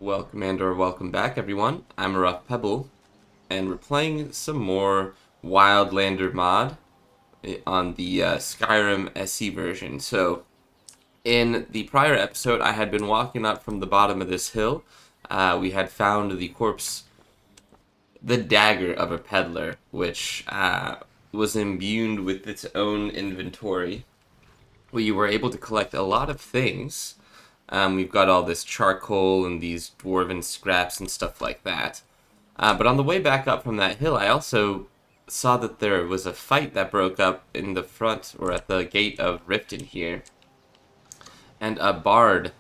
Welcome and/or welcome back, everyone. I'm a rough Pebble, and we're playing some more Wildlander mod on the Skyrim SE version. So, in the prior episode, I had been walking up from the bottom of this hill. We had found the corpse, the dagger of a peddler, which was imbued with its own inventory. We were able to collect a lot of things. We've got all this charcoal and these dwarven scraps and stuff like that. But on the way back up from that hill, I also saw that there was a fight that broke up in the front or at the gate of Riften here. And a bard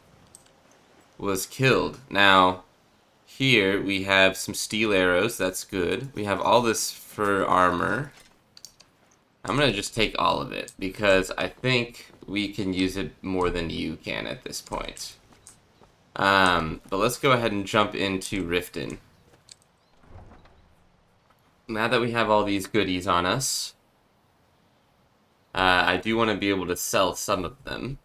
was killed. Now, here we have some steel arrows, that's good. We have all this fur armor. I'm going to just take all of it, because I think we can use it more than you can at this point. But let's go ahead and jump into Riften. Now that we have all these goodies on us, I do want to be able to sell some of them.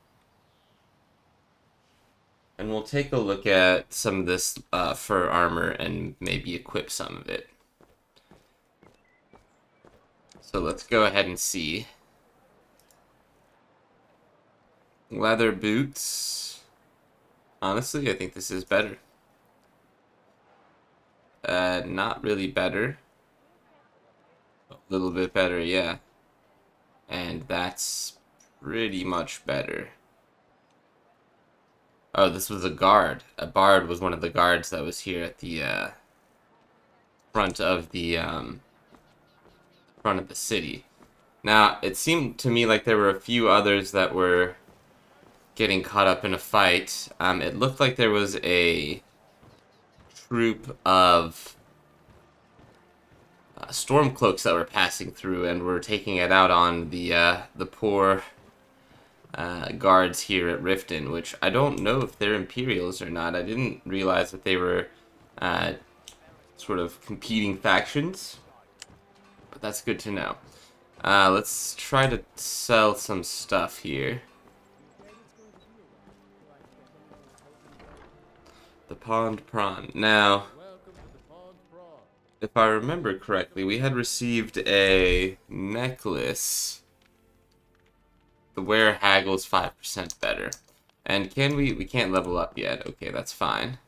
And we'll take a look at some of this fur armor and maybe equip some of it. So let's go ahead and see. Leather boots. Honestly, I think this is better. Not really better. A little bit better, yeah. And that's pretty much better. Oh, this was a guard. A bard was one of the guards that was here at the front of the city. Now, it seemed to me like there were a few others that were getting caught up in a fight. It looked like there was a troop of stormcloaks that were passing through and were taking it out on the poor guards here at Riften, which I don't know if they're Imperials or not. I didn't realize that they were sort of competing factions, but that's good to know. Let's try to sell some stuff here. The pond prawn. Now, if I remember correctly, we had received a necklace. The wearer haggles 5% better. And can we can't level up yet. Okay, that's fine.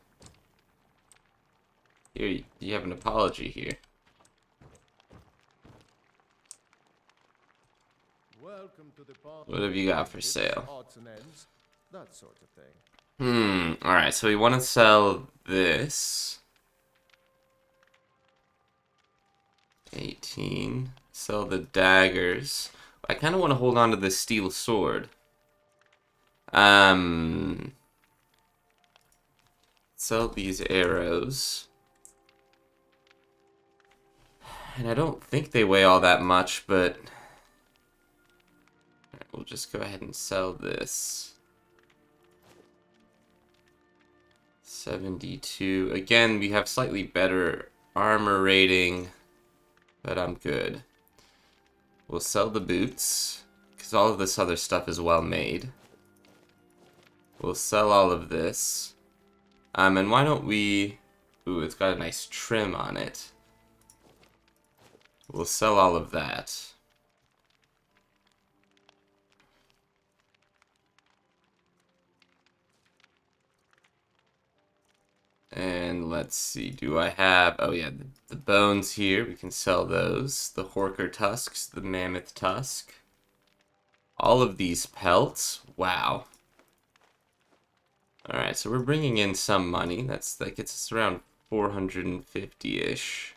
Here, you have an apology here. What have you got for sale? That sort of thing. Alright, so we want to sell this. 18. Sell the daggers. I kind of want to hold on to this steel sword. Sell these arrows. And I don't think they weigh all that much, but we'll just go ahead and sell this. 72. Again, we have slightly better armor rating, but I'm good. We'll sell the boots, because all of this other stuff is well made. We'll sell all of this. And why don't we... Ooh, it's got a nice trim on it. We'll sell all of that. And let's see, do I have... Oh yeah, the bones here, we can sell those. The horker tusks, the mammoth tusk. All of these pelts, wow. Alright, so we're bringing in some money. That gets us around 450-ish.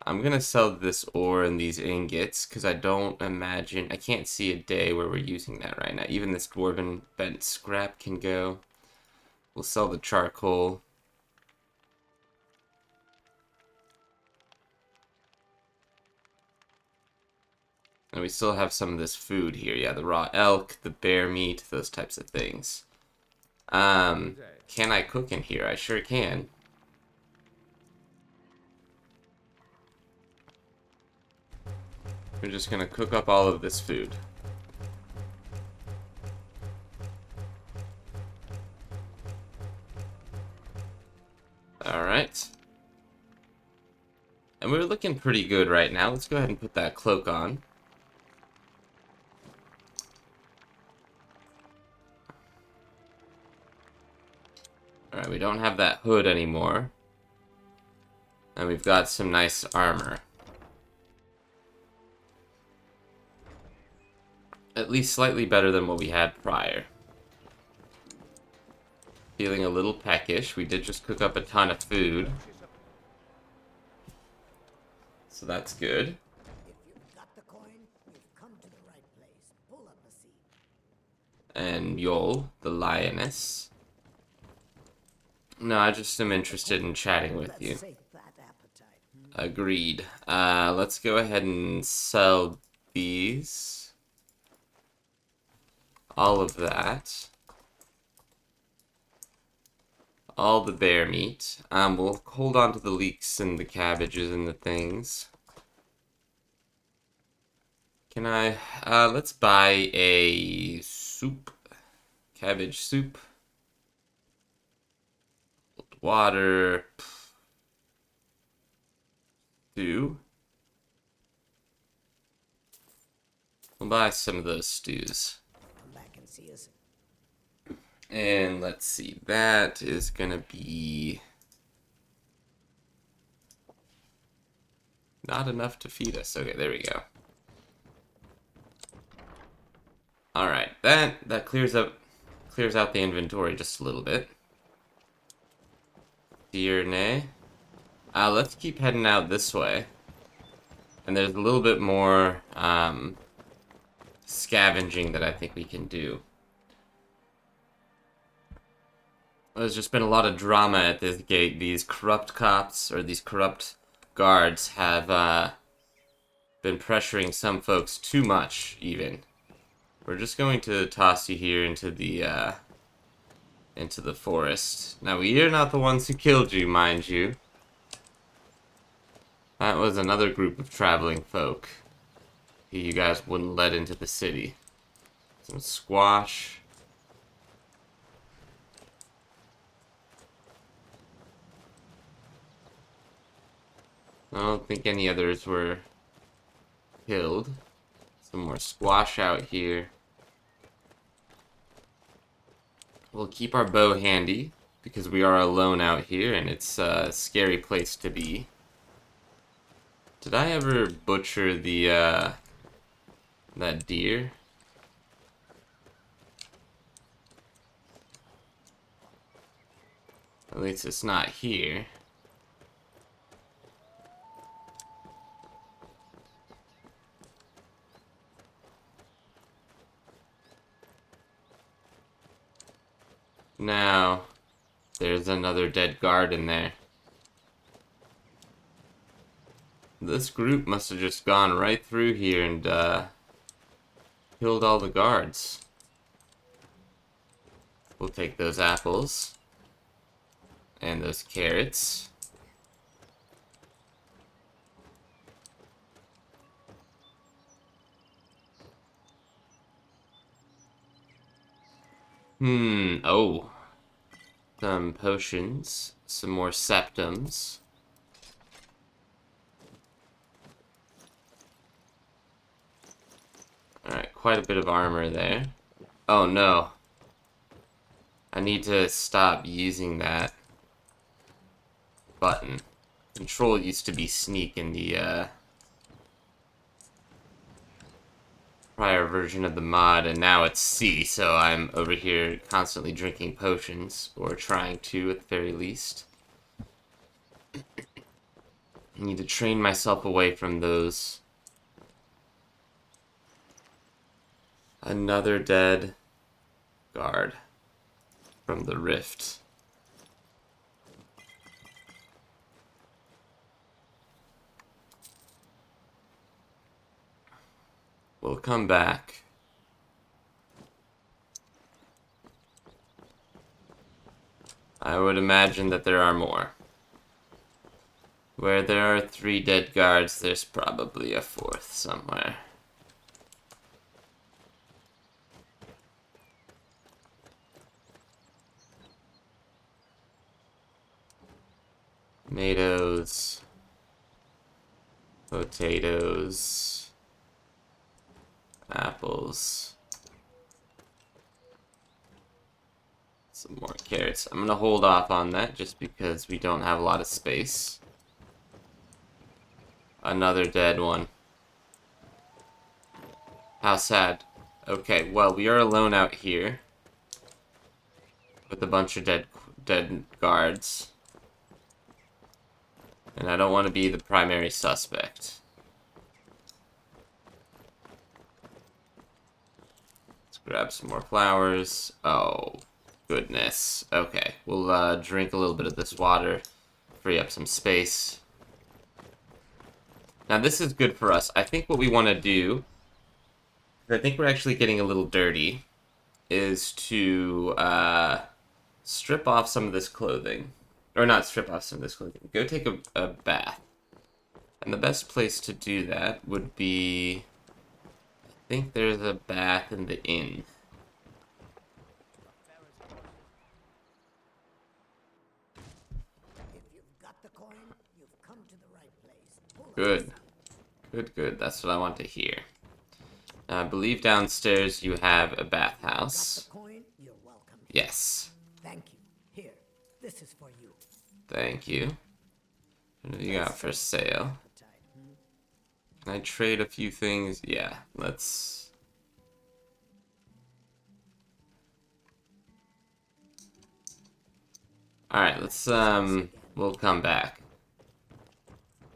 I'm gonna sell this ore and these ingots, because I can't see a day where we're using that right now. Even this dwarven bent scrap can go. We'll sell the charcoal. And we still have some of this food here. Yeah, the raw elk, the bear meat, those types of things. Can I cook in here? I sure can. We're just gonna cook up all of this food. Alright. And we're looking pretty good right now. Let's go ahead and put that cloak on. Alright, we don't have that hood anymore. And we've got some nice armor. At least slightly better than what we had prior. Feeling a little peckish. We did just cook up a ton of food. So that's good. If you've got the coin, you've come to the right place. Pull up a seat. And Yol, the lioness. No, I just am interested in chatting with you. Let's sate that appetite. Agreed. Let's go ahead and sell these. All of that. All the bear meat. We'll hold on to the leeks and the cabbages and the things. Can I, let's buy a soup. Cabbage soup. Water. Stew. We'll buy some of those stews. Come back and see us. And let's see, that is gonna be not enough to feed us. Okay, there we go. Alright, that clears out the inventory just a little bit. Dear nay. Let's keep heading out this way. And there's a little bit more scavenging that I think we can do. There's just been a lot of drama at this gate. These corrupt cops, or these corrupt guards, have been pressuring some folks too much, even. We're just going to toss you here into the forest. Now, we are not the ones who killed you, mind you. That was another group of traveling folk who you guys wouldn't let into the city. Some squash. I don't think any others were killed. Some more squash out here. We'll keep our bow handy, because we are alone out here, and it's a scary place to be. Did I ever butcher the, that deer? At least it's not here. Now, there's another dead guard in there. This group must have just gone right through here and killed all the guards. We'll take those apples. And those carrots. Oh. Some potions. Some more septums. Alright, quite a bit of armor there. Oh no. I need to stop using that button. Control used to be sneak in the prior version of the mod, and now it's C, so I'm over here constantly drinking potions, or trying to at the very least. I need to train myself away from those. Another dead guard from the rift. We'll come back. I would imagine that there are more. Where there are 3 dead guards, there's probably a 4th somewhere. Tomatoes. Potatoes. Apples. Some more carrots. I'm gonna hold off on that just because we don't have a lot of space. Another dead one. How sad. Okay, well, we are alone out here with a bunch of dead guards. And I don't want to be the primary suspect. Let's grab some more flowers. Oh, goodness. Okay, we'll drink a little bit of this water, free up some space. Now, this is good for us. I think what we want to do, I think we're actually getting a little dirty, is to strip off some of this clothing. Or not strip off some of this clothing. Go take a bath. And the best place to do that would be... I think there's a bath in the inn. If you've got the coin, you've come to the right place. Pull up a Good. seat. Good, good. That's what I want to hear. Now, I believe downstairs you have a Got bathhouse. the coin, you're welcome. Yes. Thank you. Here, this is for you. Thank you. What have you got for sale? Appetite. Can I trade a few things? Yeah, let's... Alright, we'll come back.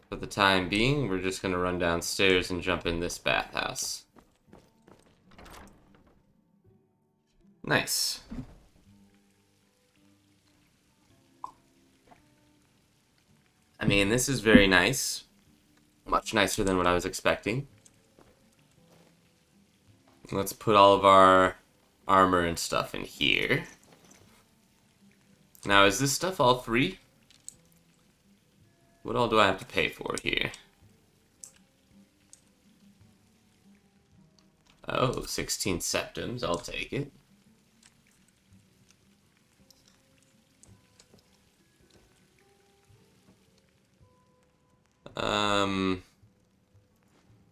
For the time being, we're just gonna run downstairs and jump in this bathhouse. Nice. I mean, this is very nice. Much nicer than what I was expecting. Let's put all of our armor and stuff in here. Now, is this stuff all free? What all do I have to pay for here? Oh, 16 septims. I'll take it.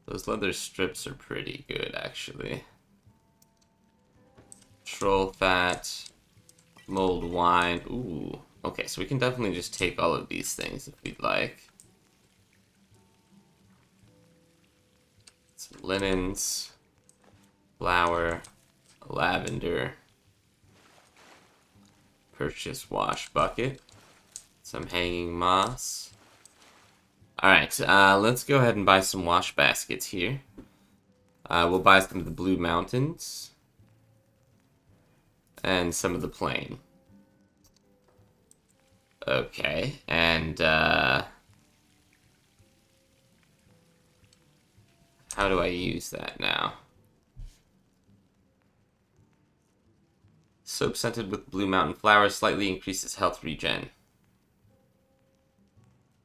Those leather strips are pretty good, actually. Troll fat, mulled wine. Ooh. Okay, so we can definitely just take all of these things if we'd like. Some linens, flour, lavender, purchase wash bucket, some hanging moss. Alright, let's go ahead and buy some wash baskets here. We'll buy some of the Blue Mountains and some of the plain. Okay, and how do I use that now? Soap scented with Blue Mountain flowers slightly increases health regen.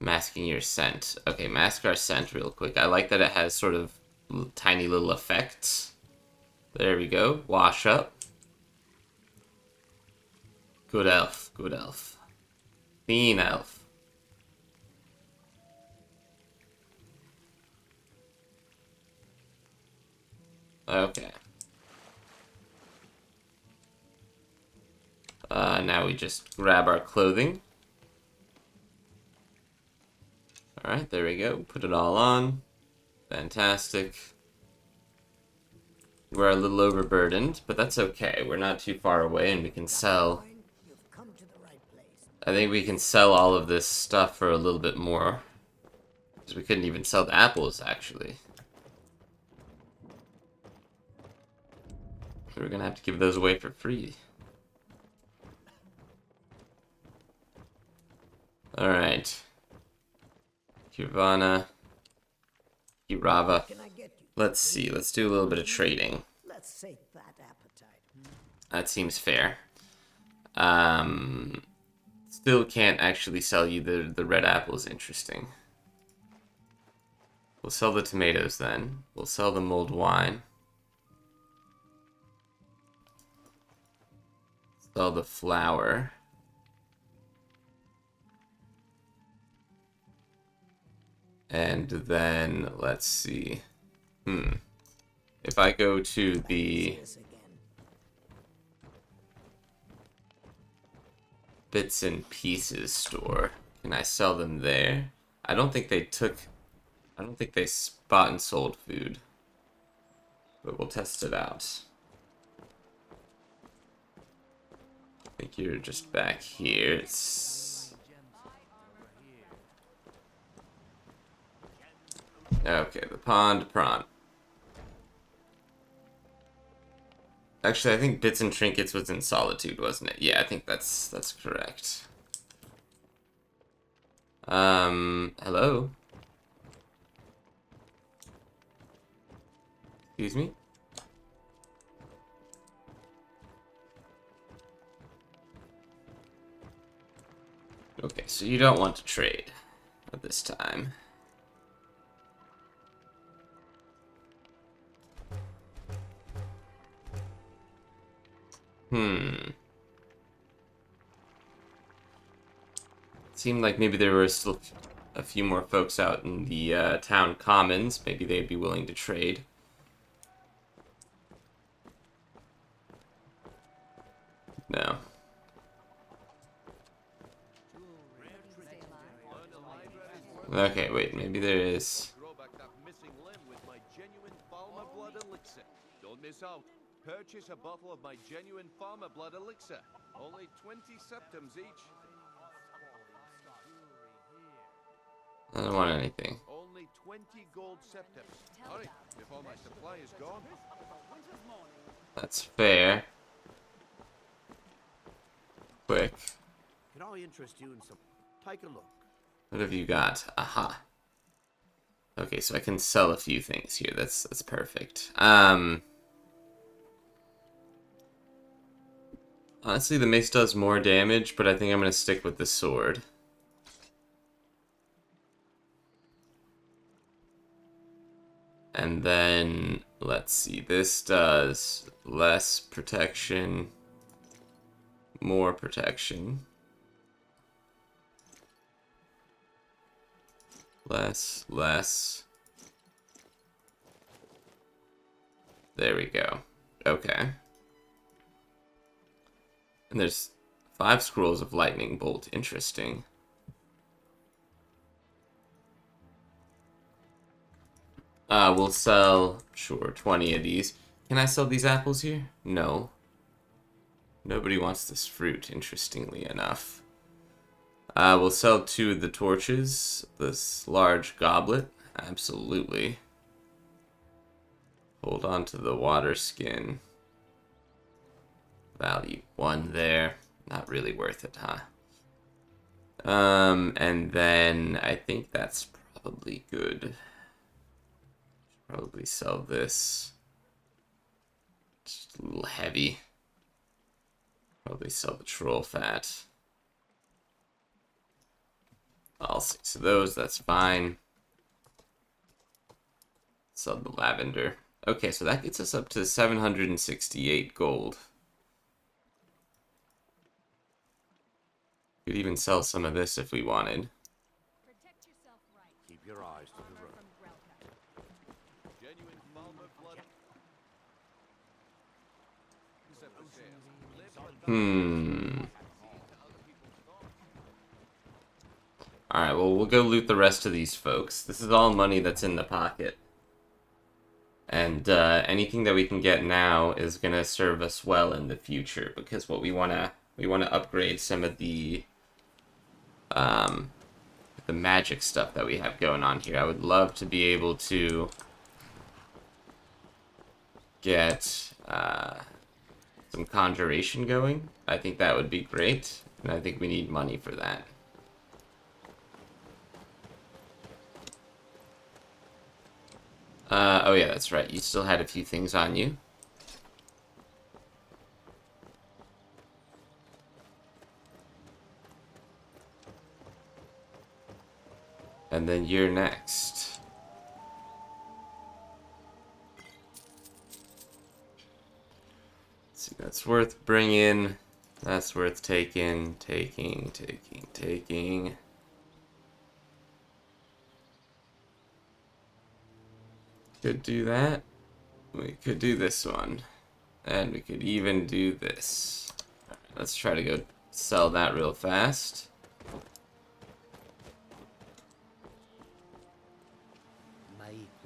Masking your scent. Okay, mask our scent real quick. I like that it has sort of tiny little effects. There we go. Wash up. Good elf. Good elf. Clean elf. Okay. Now we just grab our clothing. Alright, there we go. Put it all on. Fantastic. We're a little overburdened, but that's okay. We're not too far away and we can sell... Coin, you've come to the right place. I think we can sell all of this stuff for a little bit more. Because we couldn't even sell the apples, actually. We're gonna have to give those away for free. Alright. Kirvana. Kirava. Can I get you? Let's see, let's do a little bit of trading. Let's sate that appetite. That seems fair. Still can't actually sell you the red apples. Interesting. We'll sell the tomatoes then. We'll sell the mulled wine. Sell the flour. And then, let's see. If I go to the See us again. bits and pieces store, can I sell them there? I don't think they bought and sold food. But we'll test it out. I think you're just back here. Okay, the pond prawn. Actually, I think bits and trinkets was in Solitude, wasn't it? Yeah, I think that's correct. Hello? Excuse me? Okay, so you don't want to trade at this time. Seemed like maybe there were still a few more folks out in the town commons. Maybe they'd be willing to trade. No. Okay, wait, maybe there is. Don't miss out. Purchase a bottle of my genuine farmer blood elixir. Only 20 septums each. I don't want anything. Only 20 gold septums. Hurry, before my supply is gone. That's fair. Quick. Can I interest you in some? Take a look. What have you got? Aha. Okay, so I can sell a few things here. That's perfect. Honestly, the mace does more damage, but I think I'm gonna stick with the sword. And then, let's see, this does less protection, more protection. Less. There we go. Okay. And there's 5 scrolls of lightning bolt. Interesting. We'll sell, sure, 20 of these. Can I sell these apples here? No. Nobody wants this fruit, interestingly enough. We'll sell 2 of the torches. This large goblet. Absolutely. Hold on to the water skin. Value 1 there. Not really worth it, huh? And then I think that's probably good. Probably sell this. Just a little heavy. Probably sell the troll fat. All 6 of those, that's fine. Sell the lavender. Okay, so that gets us up to 768 gold. Could even sell some of this if we wanted. Keep your eyes to the road. Genuine farmer blood. Alright, well, we'll go loot the rest of these folks. This is all money that's in the pocket. And anything that we can get now is going to serve us well in the future, because what we want to upgrade some of the magic stuff that we have going on here. I would love to be able to get some conjuration going. I think that would be great, and I think we need money for that. Oh yeah, that's right. You still had a few things on you. And then you're next. Let's see, that's worth bringing. That's worth taking. Could do that. We could do this one. And we could even do this. Alright, let's try to go sell that real fast.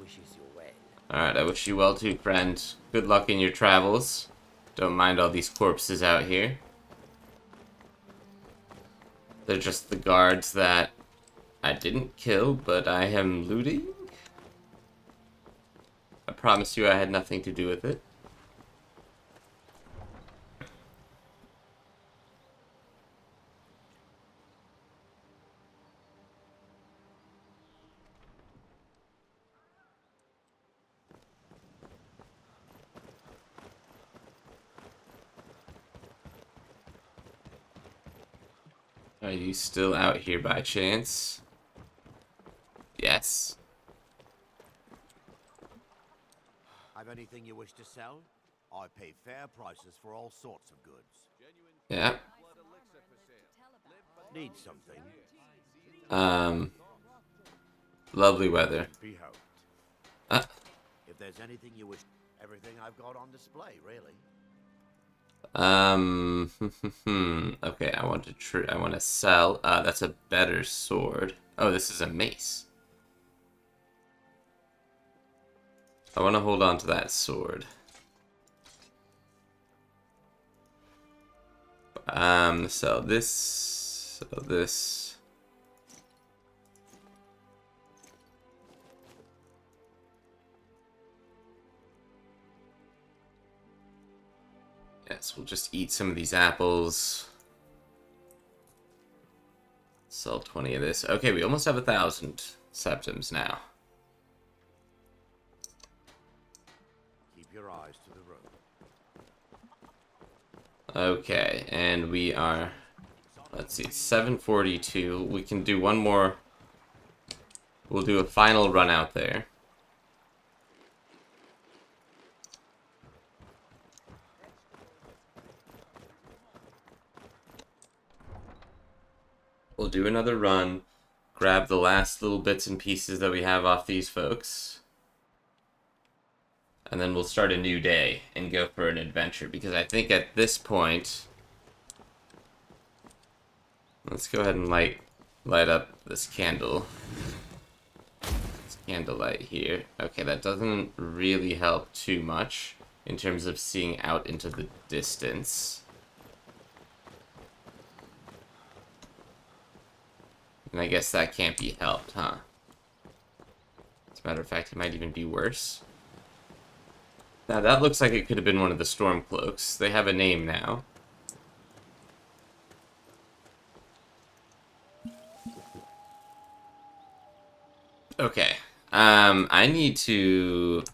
Wishes you well. Alright, I wish you well too, friend. Good luck in your travels. Don't mind all these corpses out here. They're just the guards that I didn't kill, but I am looting. I promise you I had nothing to do with it. Are you still out here by chance? Yes. Have anything you wish to sell? I pay fair prices for all sorts of goods. Yeah. Need something? Lovely weather. Be hoped. Uh, If there's anything you wish, everything I've got on display, really. okay, I want to sell. That's a better sword. Oh, this is a mace. I want to hold on to that sword. Sell this. Sell this. Yes, we'll just eat some of these apples. Sell 20 of this. Okay, we almost have 1,000 septims now. Keep your eyes to the road. Okay, and we are, let's see, 742. We can do one more. We'll do a final run out there. We'll do another run, grab the last little bits and pieces that we have off these folks, and then we'll start a new day and go for an adventure, because I think at this point, let's go ahead and light up this candle. This candlelight here. Okay, that doesn't really help too much in terms of seeing out into the distance. And I guess that can't be helped, huh? As a matter of fact, it might even be worse. Now, that looks like it could have been one of the storm cloaks. They have a name now. Okay. I need to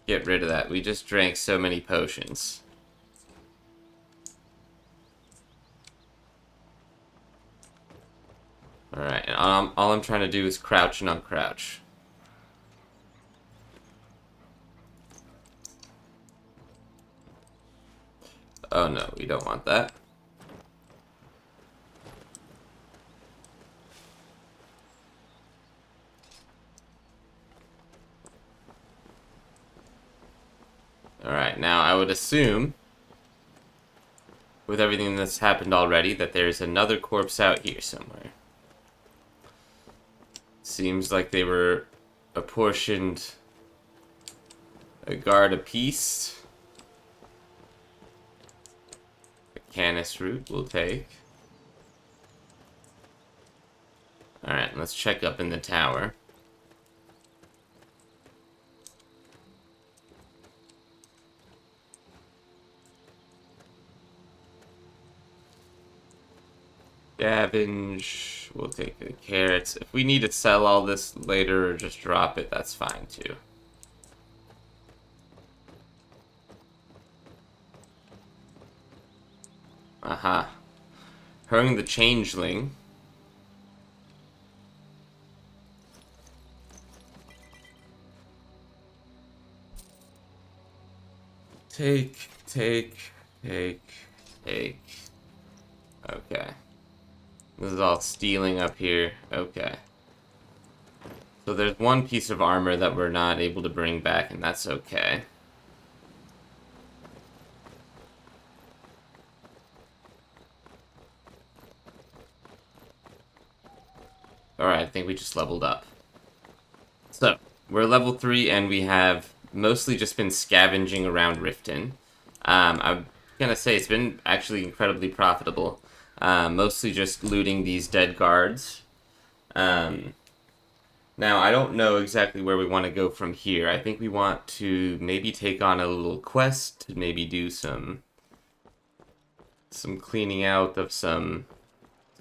get rid of that. We just drank so many potions. Alright, and all I'm trying to do is crouch and uncrouch. Oh no, we don't want that. Alright, now I would assume, with everything that's happened already, that there's another corpse out here somewhere. Seems like they were apportioned a guard apiece. A canis root we'll take. Alright, let's check up in the tower. Scavenge, we'll take the carrots. If we need to sell all this later or just drop it, that's fine too. Aha. Hurling the changeling. Take. Okay. This is all stealing up here. Okay. So there's one piece of armor that we're not able to bring back, and that's okay. Alright, I think we just leveled up. So, we're level 3, and we have mostly just been scavenging around Riften. I'm gonna say it's been actually incredibly profitable. Mostly just looting these dead guards. Now, I don't know exactly where we want to go from here. I think we want to maybe take on a little quest to maybe do some cleaning out of some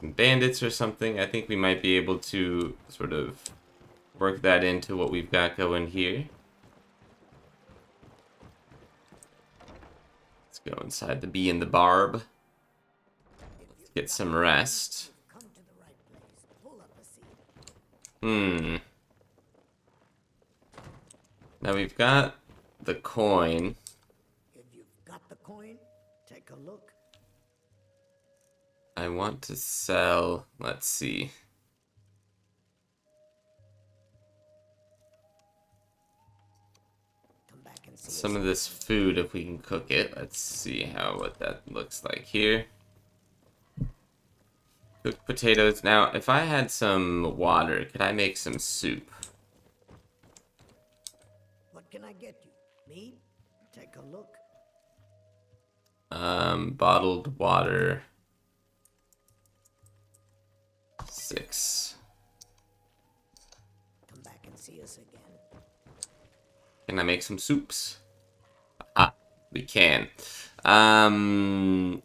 bandits or something. I think we might be able to sort of work that into what we've got going here. Let's go inside the bee and the barb. Let's get some rest. Come to the right place. Pull up a seat. Now we've got the coin. If you've got the coin, take a look. I want to sell, let's see. Come back and see Some us. of this food if we can cook it. Let's see what that looks like here. Cooked potatoes. Now, if I had some water, could I make some soup? What can I get you? Meat? Take a look. Bottled water. 6. Come back and see us again. Can I make some soups? We can.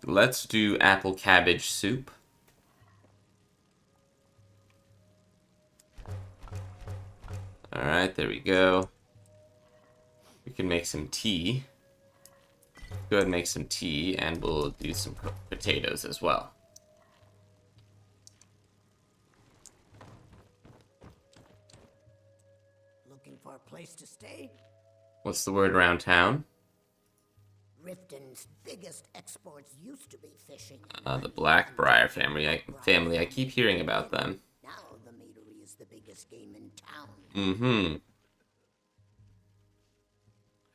Let's do apple cabbage soup. Alright, there we go. We can make some tea. Go ahead and make some tea, and we'll do some cooked potatoes as well. Looking for a place to stay? What's the word around town? Riften's biggest exports used to be fishing. The Blackbriar family. I keep hearing about them. Now the meadery is the biggest game in town. Mm-hmm.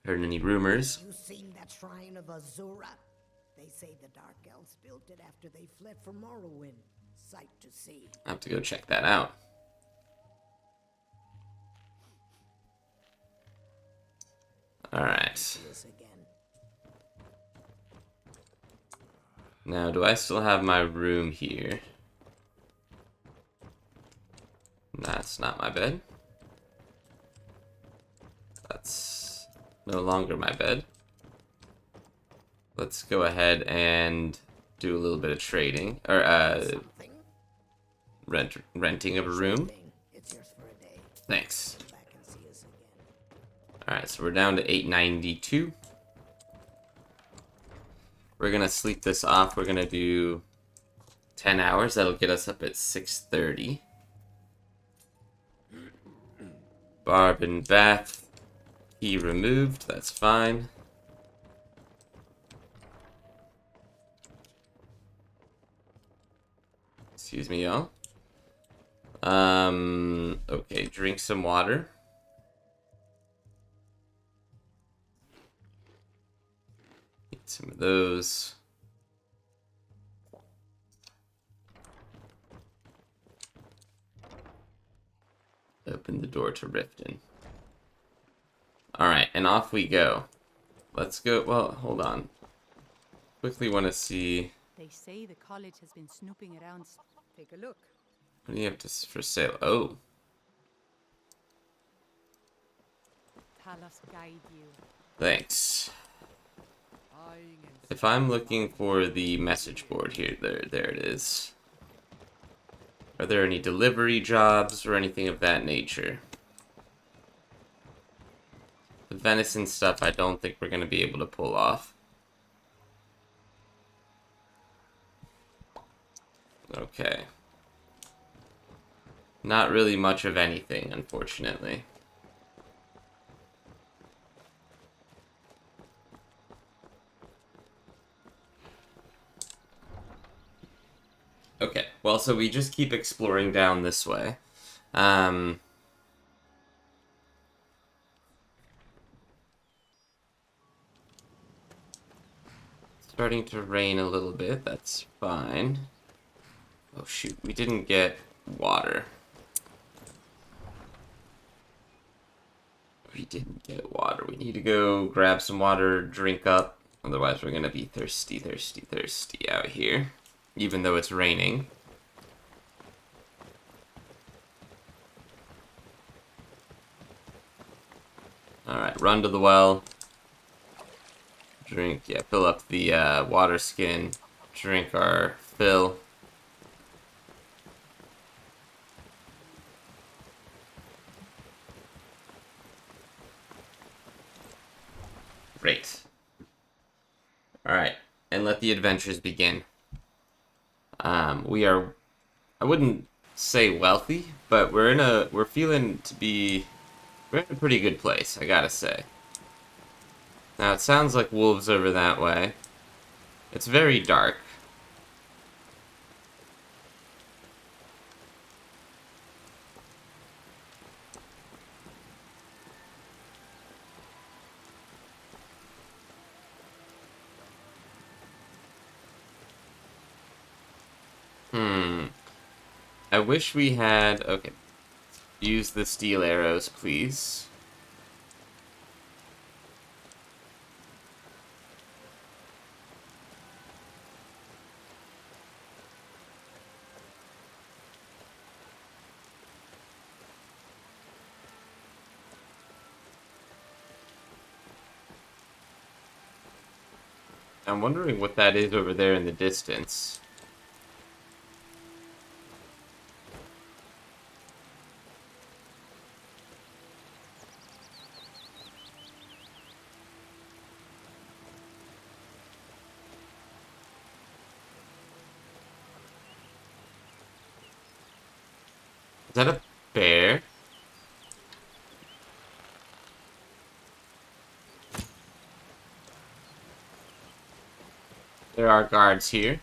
Heard any rumors? You seen that shrine of Azura? They say the Dark Elves built it after they fled from Morrowind. Sight to see. I have to go check that out. Alright. See us again. Now, do I still have my room here? That's not my bed. That's no longer my bed. Let's go ahead and do a little bit of trading. Or, Something? renting of a room. It's yours for a day. Thanks. Come back and see us again. Alright, so we're down to 892. We're gonna sleep this off. We're gonna do 10 hours. That'll get us up at 6:30. Barb and bath. Key removed. That's fine. Excuse me, y'all. Okay, drink some water. Eat some of those. Open the door to Riften. Alright, and off we go. Let's go. Well, hold on. Quickly want to see. They say the college has been snooping around. Take a look. What do you have for sale? Oh, Talos guide you. thanks. If I'm looking for the message board here, there it is. Are there any delivery jobs or anything of that nature? The venison stuff I don't think we're going to be able to pull off. Okay. Not really much of anything, unfortunately. Okay, well, so we just keep exploring down this way. Starting to rain a little bit, that's fine. Oh shoot, we didn't get water. We didn't get water. We need to go grab some water, drink up. Otherwise we're gonna be thirsty, thirsty, thirsty out here. Even though it's raining. Alright, run to the well. Drink, yeah, fill up the water skin. Drink our fill. Great. Alright, and let the adventures begin. We are, I wouldn't say wealthy, but we're feeling to be, we're in a pretty good place, I gotta say. Now, it sounds like wolves over that way. It's very dark. I wish we had... Okay. Use the steel arrows, please. I'm wondering what that is over there in the distance. Is that a bear? There are guards here.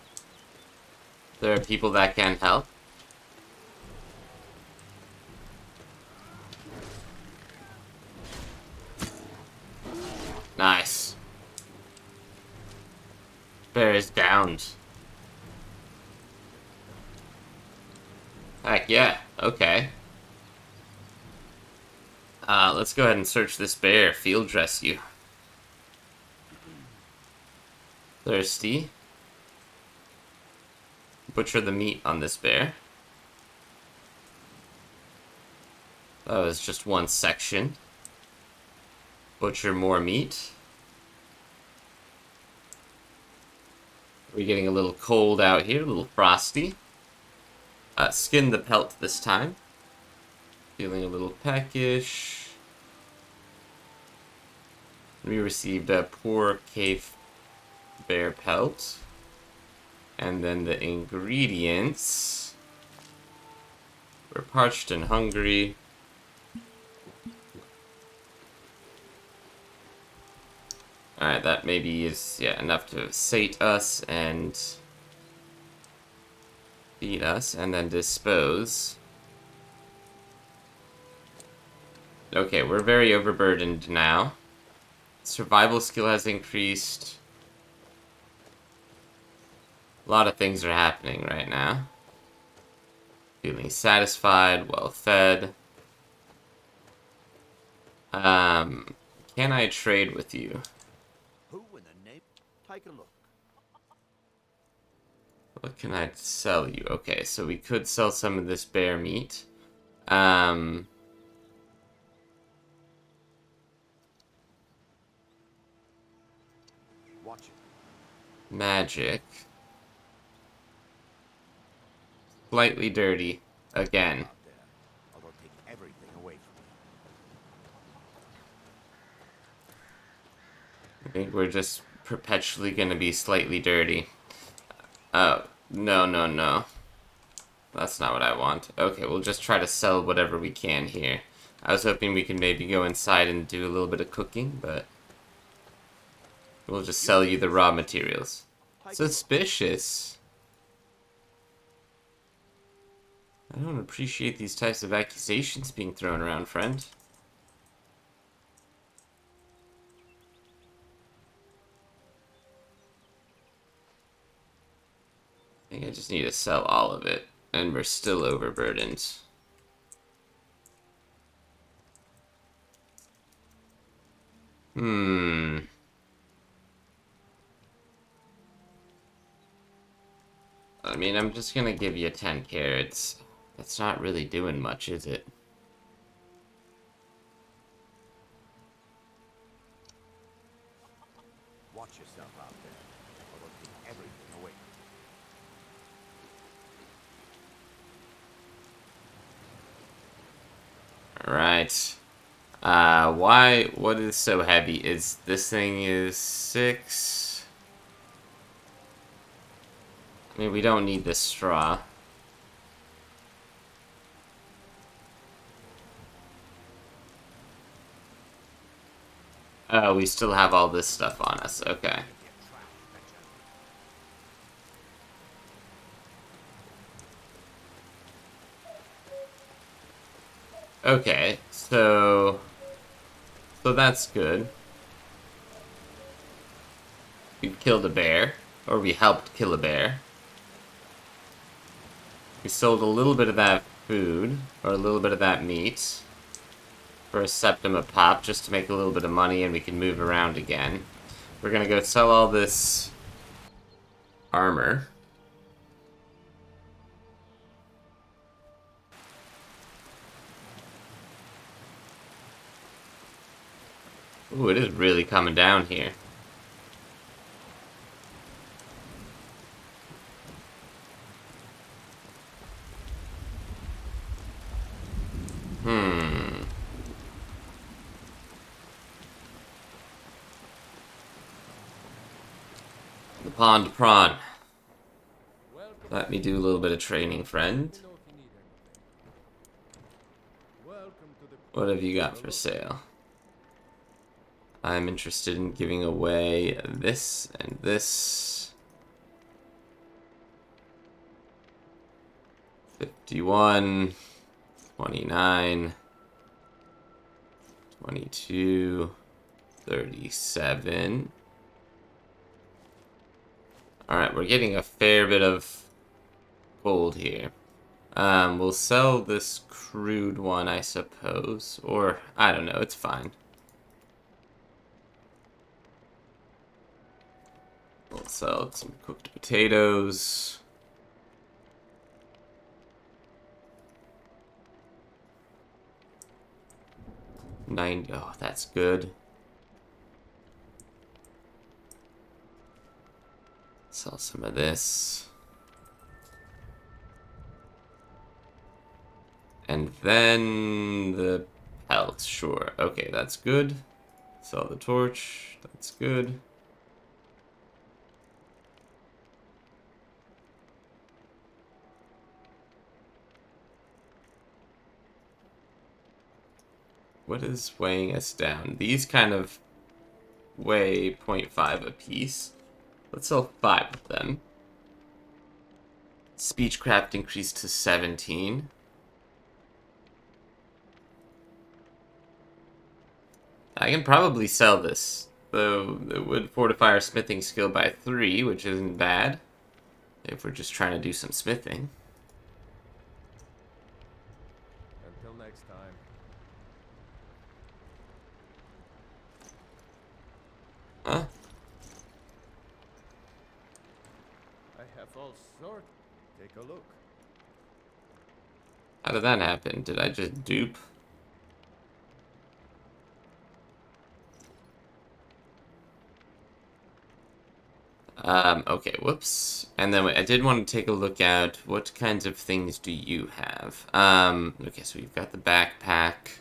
There are people that can help. Nice. Bear is downed. Heck yeah, okay. Let's go ahead and search this bear. Field rescue. Thirsty. Butcher the meat on this bear. That was just one section. Butcher more meat. We're getting a little cold out here, a little frosty. Skin the pelt this time. Feeling a little peckish. We received a poor cave bear pelt. And then the ingredients. We're parched and hungry. Alright, that maybe is enough to sate us and feed us, and then dispose. Okay, we're very overburdened now. Survival skill has increased. A lot of things are happening right now. Feeling satisfied, well fed. Can I trade with you? Who in the name? Take a look. What can I sell you? Okay, so we could sell some of this bear meat. Watch it. Magic. Slightly dirty. Again. Out there. Or they'll take everything away from you. I think we're just perpetually gonna be slightly dirty. Oh, no, no, no. That's not what I want. Okay, we'll just try to sell whatever we can here. I was hoping we could maybe go inside and do a little bit of cooking, but we'll just sell you the raw materials. Suspicious. I don't appreciate these types of accusations being thrown around, friend. think I just need to sell all of it, and we're still overburdened. I mean, I'm just gonna give you 10 carrots. That's not really doing much, is it? Watch yourself out there, or they'll take everything away. Alright. What is so heavy? Is this thing is 6? I mean, we don't need this straw. Oh, we still have all this stuff on us. Okay. Okay, so that's good. We killed a bear, or we helped kill a bear. We sold a little bit of that food, or a little bit of that meat, for a septim a pop, just to make a little bit of money, and we can move around again. We're gonna go sell all this armor. Ooh, it is really coming down here. The pond prawn. Let me do a little bit of training, friend. What have you got for sale? I'm interested in giving away this and this. 51, 29, 22, 37. Alright, we're getting a fair bit of gold here. We'll sell this crude one, I suppose. Or, I don't know, it's fine. We'll sell some cooked potatoes. Oh, that's good. Sell some of this. And then the pelt, sure. Okay, that's good. Sell the torch, that's good. What is weighing us down? These kind of weigh 0.5 apiece. Let's sell 5 of them. Speechcraft increased to 17. I can probably sell this, though it would fortify our smithing skill by 3, which isn't bad, if we're just trying to do some smithing. Until next time. Huh? I have all sorts. Take a look. How did that happen? Did I just dupe? Okay, whoops. And then I did want to take a look at what kinds of things do you have? Okay, so we've got the backpack.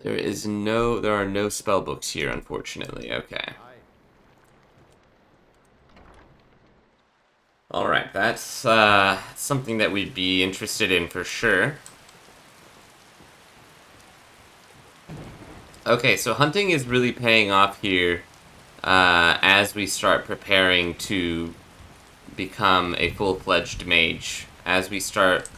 There are no spell books here, unfortunately. Okay. Alright, that's, something that we'd be interested in for sure. Okay, so hunting is really paying off here, as we start preparing to become a full-fledged mage. As we start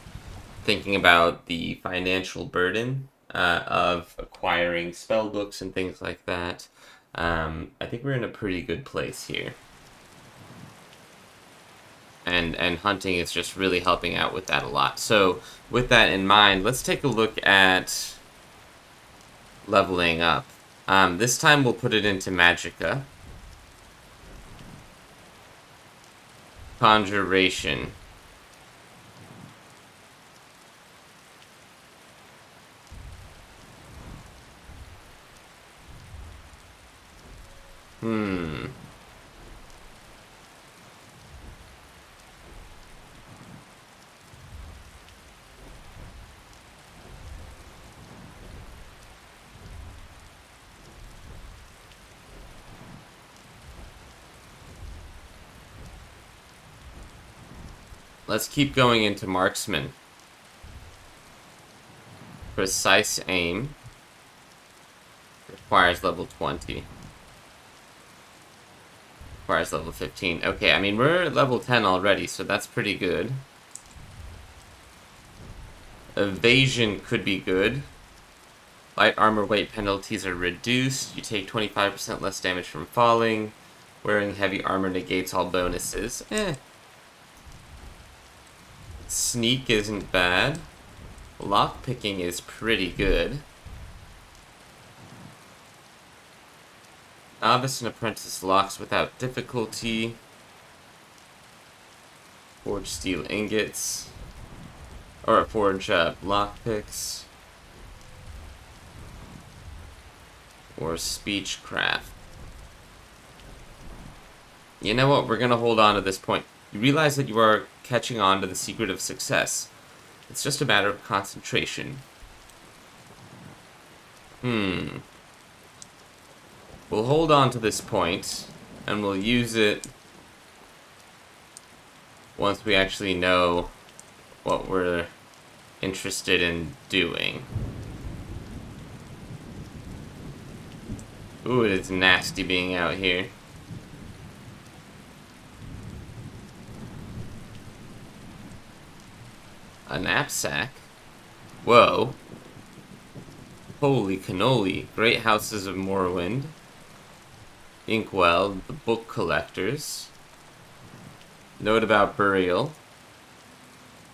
thinking about the financial burden of acquiring spell books and things like that. I think we're in a pretty good place here. And hunting is just really helping out with that a lot. So with that in mind, let's take a look at leveling up. This time we'll put it into Magicka. Conjuration. Let's keep going into Marksman. Precise aim. Requires level 20. Requires level 15. Okay, I mean, we're level 10 already, so that's pretty good. Evasion could be good. Light armor weight penalties are reduced. You take 25% less damage from falling. Wearing heavy armor negates all bonuses. Sneak isn't bad. Lockpicking is pretty good. Novice and apprentice locks without difficulty. Forge steel ingots. Or forge lockpicks. Or speechcraft. You know what? We're gonna hold on to this point. You realize that you are catching on to the secret of success. It's just a matter of concentration. We'll hold on to this point, and we'll use it once we actually know what we're interested in doing. Ooh, it is nasty being out here. A knapsack? Whoa. Holy cannoli. Great Houses of Morrowind. Inkwell, the book collectors. Note about burial.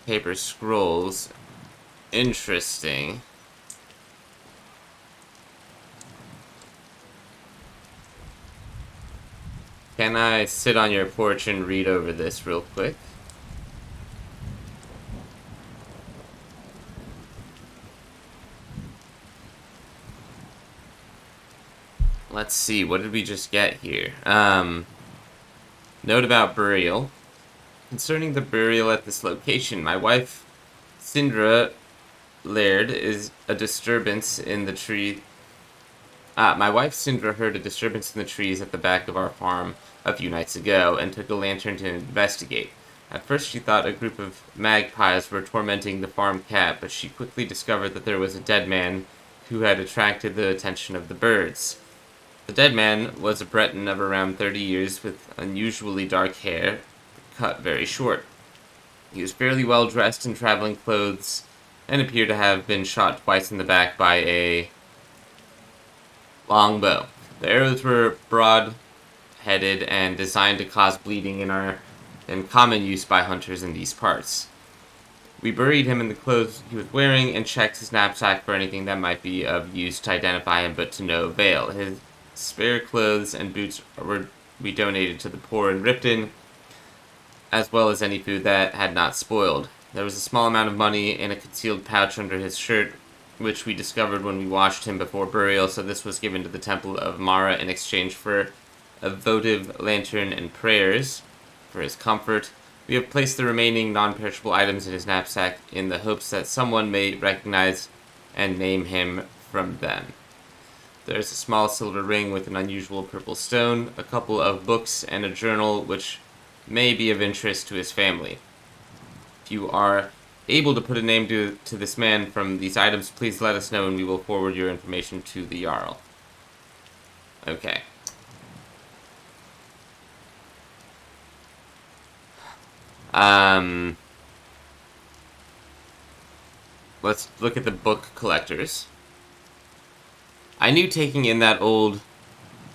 Paper scrolls. Interesting. Can I sit on your porch and read over this real quick? Let's see, what did we just get here? Note about burial. Concerning the burial at this location, my wife, Sindra Laird, is a disturbance in the tree. My wife, Sindra, heard a disturbance in the trees at the back of our farm a few nights ago and took a lantern to investigate. At first she thought a group of magpies were tormenting the farm cat, but she quickly discovered that there was a dead man who had attracted the attention of the birds. The dead man was a Breton of around 30 years with unusually dark hair, cut very short. He was fairly well dressed in traveling clothes and appeared to have been shot twice in the back by a long bow. The arrows were broad-headed and designed to cause bleeding and are in common use by hunters in these parts. We buried him in the clothes he was wearing and checked his knapsack for anything that might be of use to identify him, but to no avail. His spare clothes and boots we donated to the poor in Riften, as well as any food that had not spoiled. There was a small amount of money in a concealed pouch under his shirt, which we discovered when we washed him before burial, so this was given to the Temple of Mara in exchange for a votive lantern and prayers for his comfort. We have placed the remaining non-perishable items in his knapsack in the hopes that someone may recognize and name him from them. There is a small silver ring with an unusual purple stone, a couple of books, and a journal which may be of interest to his family. If you are able to put a name to this man from these items, please let us know and we will forward your information to the Jarl. Okay. Let's look at the book collectors. I knew taking in that old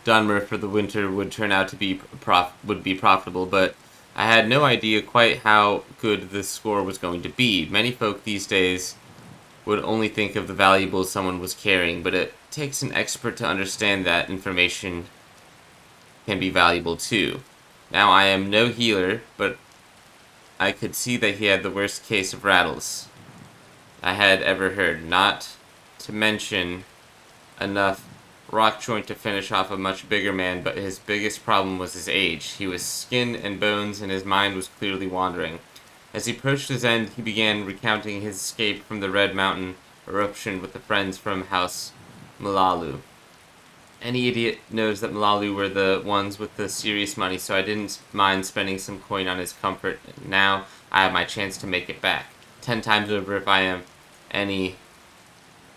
Dunmer for the winter would turn out to be profitable, but I had no idea quite how good the score was going to be. Many folk these days would only think of the valuables someone was carrying, but it takes an expert to understand that information can be valuable too. Now, I am no healer, but I could see that he had the worst case of rattles I had ever heard, not to mention enough rock joint to finish off a much bigger man, but his biggest problem was his age. He was skin and bones, and his mind was clearly wandering. As he approached his end, he began recounting his escape from the Red Mountain eruption with the friends from House Malalu. Any idiot knows that Malalu were the ones with the serious money, so I didn't mind spending some coin on his comfort. Now I have my chance to make it back. 10 times over if I am any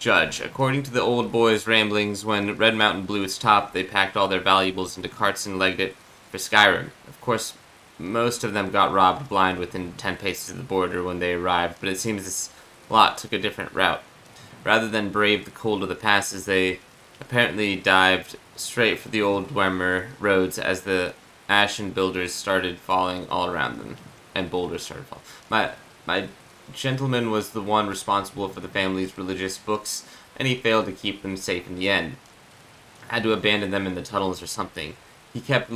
judge. According to the old boys' ramblings, when Red Mountain blew its top, they packed all their valuables into carts and legged it for Skyrim. Of course, most of them got robbed blind within 10 paces of the border when they arrived, but it seems this lot took a different route. Rather than brave the cold of the passes, they apparently dived straight for the old Dwemer roads as the ashen builders started falling all around them, and boulders started falling. My gentleman was the one responsible for the family's religious books, and he failed to keep them safe in the end. Had to abandon them in the tunnels or something. He kept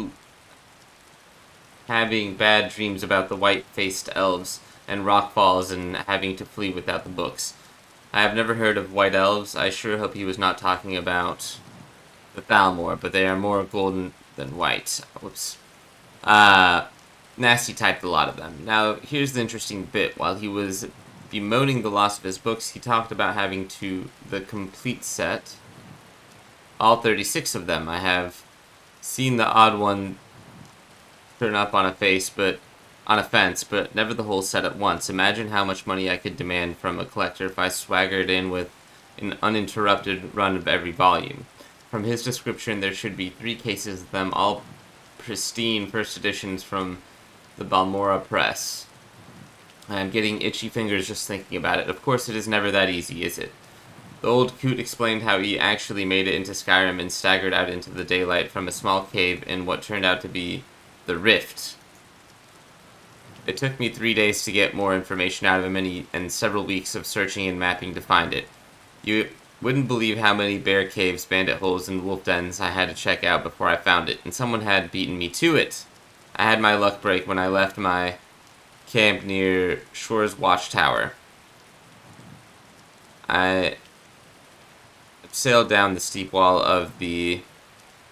having bad dreams about the white-faced elves and rock falls and having to flee without the books. I have never heard of white elves. I sure hope he was not talking about the Thalmor, but they are more golden than white. Whoops. Nasty typed a lot of them. Now, here's the interesting bit. While he was bemoaning the loss of his books, he talked about having the complete set. All 36 of them. I have seen the odd one turn up on a fence, but never the whole set at once. Imagine how much money I could demand from a collector if I swaggered in with an uninterrupted run of every volume. From his description, there should be 3 cases of them, all pristine first editions from the Balmora Press. I am getting itchy fingers just thinking about it. Of course, it is never that easy, is it? The old coot explained how he actually made it into Skyrim and staggered out into the daylight from a small cave in what turned out to be the Rift. It took me 3 days to get more information out of him and several weeks of searching and mapping to find it. You wouldn't believe how many bear caves, bandit holes, and wolf dens I had to check out before I found it, and someone had beaten me to it. I had my luck break when I left my camp near Shore's Watchtower. I sailed down the steep wall of the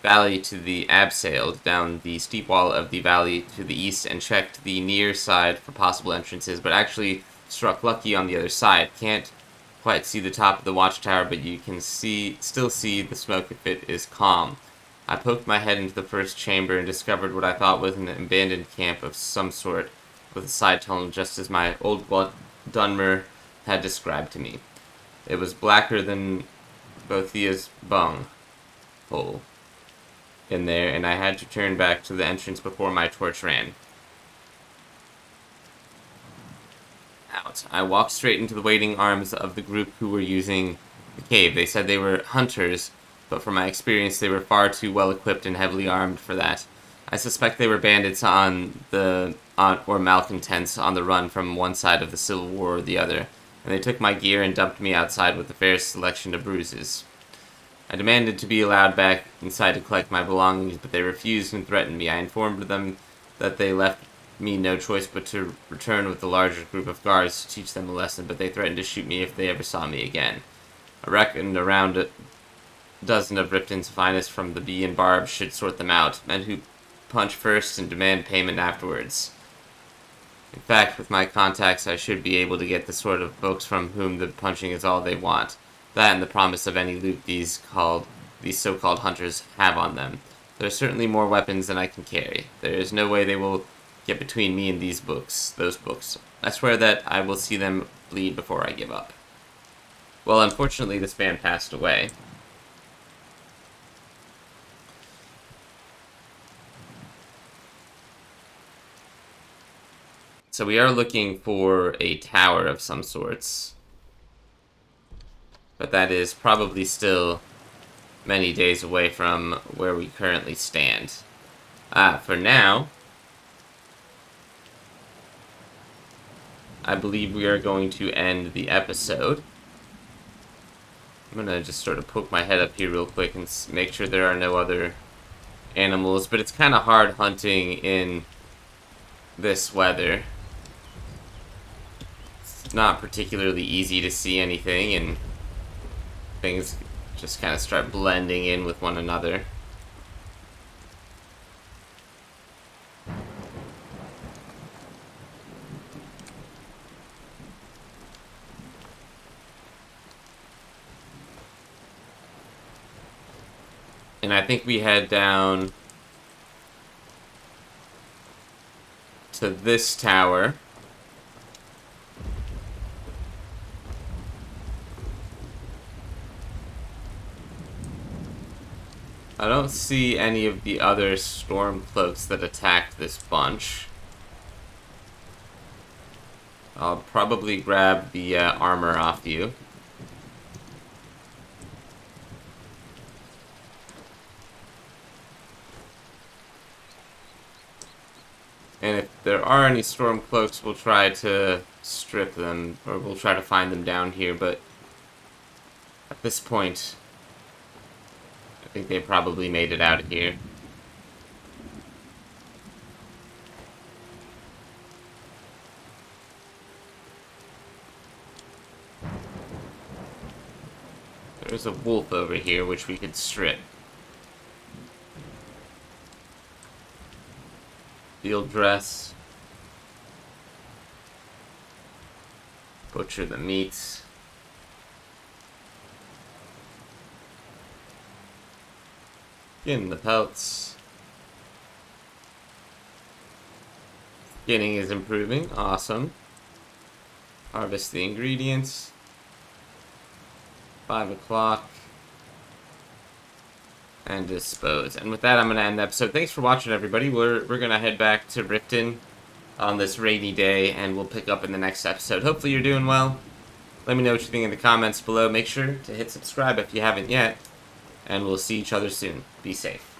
valley to the abseiled down the steep wall of the valley to the east and checked the near side for possible entrances, but actually struck lucky on the other side. Can't quite see the top of the watchtower, but you can still see the smoke if it is calm. I poked my head into the first chamber and discovered what I thought was an abandoned camp of some sort, with a side tunnel just as my old Dunmer had described to me. It was blacker than Bothia's bung hole in there, and I had to turn back to the entrance before my torch ran out. I walked straight into the waiting arms of the group who were using the cave. They said they were hunters, but from my experience they were far too well equipped and heavily armed for that. I suspect they were bandits or malcontents on the run from one side of the Civil War or the other, and they took my gear and dumped me outside with the fairest selection of bruises. I demanded to be allowed back inside to collect my belongings, but they refused and threatened me. I informed them that they left me no choice but to return with the larger group of guards to teach them a lesson, but they threatened to shoot me if they ever saw me again. I reckoned around a dozen of Riften's finest from the Bee and Barb should sort them out, men who punch first and demand payment afterwards. In fact, with my contacts, I should be able to get the sort of folks from whom the punching is all they want. That and the promise of any loot these so-called hunters have on them. There are certainly more weapons than I can carry. There is no way they will get between me and those books. I swear that I will see them bleed before I give up. Well, unfortunately, this man passed away. So we are looking for a tower of some sorts. But that is probably still many days away from where we currently stand. For now, I believe we are going to end the episode. I'm gonna just sort of poke my head up here real quick and make sure there are no other animals, but it's kind of hard hunting in this weather. It's not particularly easy to see anything, and things just kind of start blending in with one another. And I think we head down to this tower. I don't see any of the other stormcloaks that attacked this bunch. I'll probably grab the armor off you. And if there are any stormcloaks, we'll try to strip them, or we'll try to find them down here, but at this point, I think they probably made it out of here. There's a wolf over here, which we could strip. Field dress. Butcher the meats. Skin the pelts. Skinning is improving. Awesome. Harvest the ingredients. 5 o'clock. And dispose. And with that, I'm going to end the episode. Thanks for watching, everybody. We're going to head back to Riften on this rainy day, and we'll pick up in the next episode. Hopefully you're doing well. Let me know what you think in the comments below. Make sure to hit subscribe if you haven't yet, and we'll see each other soon. Be safe.